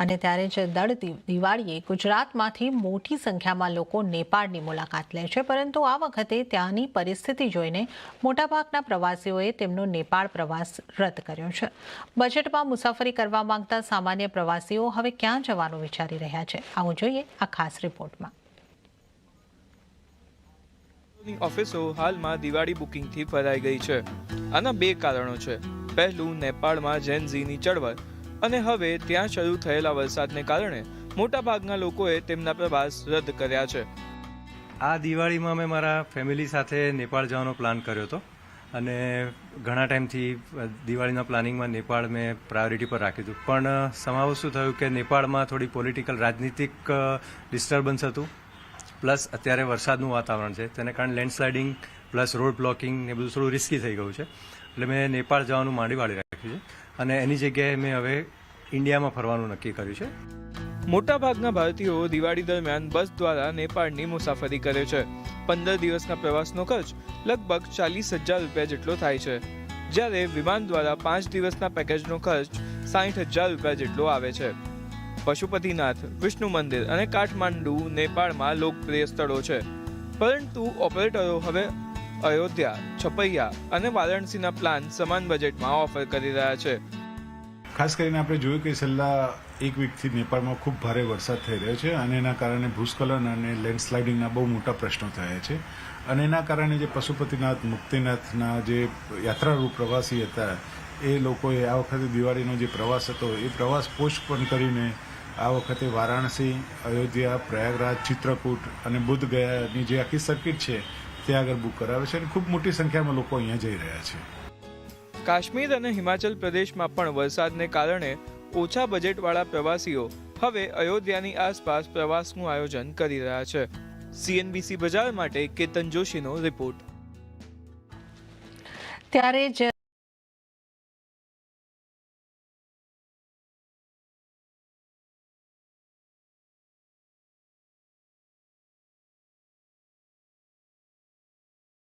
અને ત્યારે જ દર દિવાળીએ ગુજરાતમાંથી મોટી સંખ્યામાં લોકો નેપાળની મુલાકાત લે છે, પરંતુ આ વખતે ત્યાંની પરિસ્થિતિ જોઈને મોટાભાગના પ્રવાસીઓએ તેમનો નેપાળ પ્રવાસ રદ કર્યો છે। બજેટમાં મુસાફરી કરવા માંગતા સામાન્ય પ્રવાસીઓ હવે ક્યાં જવાનું વિચારી રહ્યા છે, આવું જોઈએ આ ખાસ રિપોર્ટમાં। ઓફિસો હાલમાં દિવાળી બુકિંગથી ભરાઈ ગઈ છે। આના બે કારણો છે। પહેલું, નેપાળમાં જેન ઝીની ચળવળ અને હવે ત્યાં શરૂ થયેલા વરસાદને કારણે મોટાભાગના લોકોએ તેમના પ્રવાસ રદ કર્યા છે। આ દિવાળીમાં મેં મારા ફેમિલી સાથે નેપાળ જવાનો પ્લાન કર્યો હતો અને ઘણા ટાઈમથી દિવાળીના પ્લાનિંગમાં નેપાળ મેં પ્રાયોરિટી પર રાખ્યું હતું, પણ સમાવ શું થયું કે નેપાળમાં થોડી પોલિટિકલ રાજનીતિક ડિસ્ટર્બન્સ હતું, પ્લસ અત્યારે વરસાદનું વાતાવરણ છે, તેને કારણે લેન્ડસ્લાઇડિંગ પ્લસ રોડ બ્લોકિંગ ને બધું થોડું રિસ્કી થઈ ગયું છે, એટલે મેં નેપાળ જવાનું માંડી વાળી રાખ્યું છે અને એની જગ્યાએ મેં હવે ઇન્ડિયામાં ફરવાનું નક્કી કર્યું છે। મોટાભાગના ભારતીયો દિવાળી દરમિયાન બસ દ્વારા નેપાળની મુસાફરી કરે છે। 15 દિવસના પ્રવાસનો ખર્ચ લગભગ 40,000 રૂપિયા જેટલો થાય છે, જ્યારે વિમાન દ્વારા 5 દિવસના પેકેજનો ખર્ચ 60,000 રૂપિયા જેટલો આવે છે। પશુપતિનાથ, વિષ્ણુ મંદિર અને કાઠમાંડુ નેપાળમાં લોકપ્રિય સ્થળો છે, પરંતુ ઓપરેટરો હવે અયોધ્યા, છપૈયા અને વારાણસીના પ્લાન સમાન બજેટમાં ઓફર કરી રહ્યા છે। ખાસ કરીને આપણે જોયું કે છેલ્લા એક વીકથી નેપાળમાં ખૂબ ભારે વરસાદ થઈ રહ્યો છે અને એના કારણે ભૂસ્ખલન અને લેન્ડસ્લાઇડિંગના બહુ મોટા પ્રશ્નો થયા છે અને એના કારણે જે પશુપતિનાથ, મુક્તિનાથના જે યાત્રાળુ પ્રવાસી હતા એ લોકોએ આ વખતે દિવાળીનો જે પ્રવાસ હતો એ પ્રવાસ પોસ્ટપોન કરીને આ વખતે વારાણસી, અયોધ્યા, પ્રયાગરાજ, ચિત્રકૂટ અને બુદ્ધ ગયાની જે આખી સર્કિટ છે ત્યાં આગળ બુક કરાવે છે અને ખૂબ મોટી સંખ્યામાં લોકો અહીંયા જઈ રહ્યા છે। કાશ્મીર અને હિમાચલ પ્રદેશમાં પણ વરસાદને કારણે ઓછા બજેટવાળા પ્રવાસીઓ હવે અયોધ્યાની આસપાસ પ્રવાસનું આયોજન કરી રહ્યા છે। CNBC બજાર માટે કેતન જોશીનો રિપોર્ટ। ત્યારે જ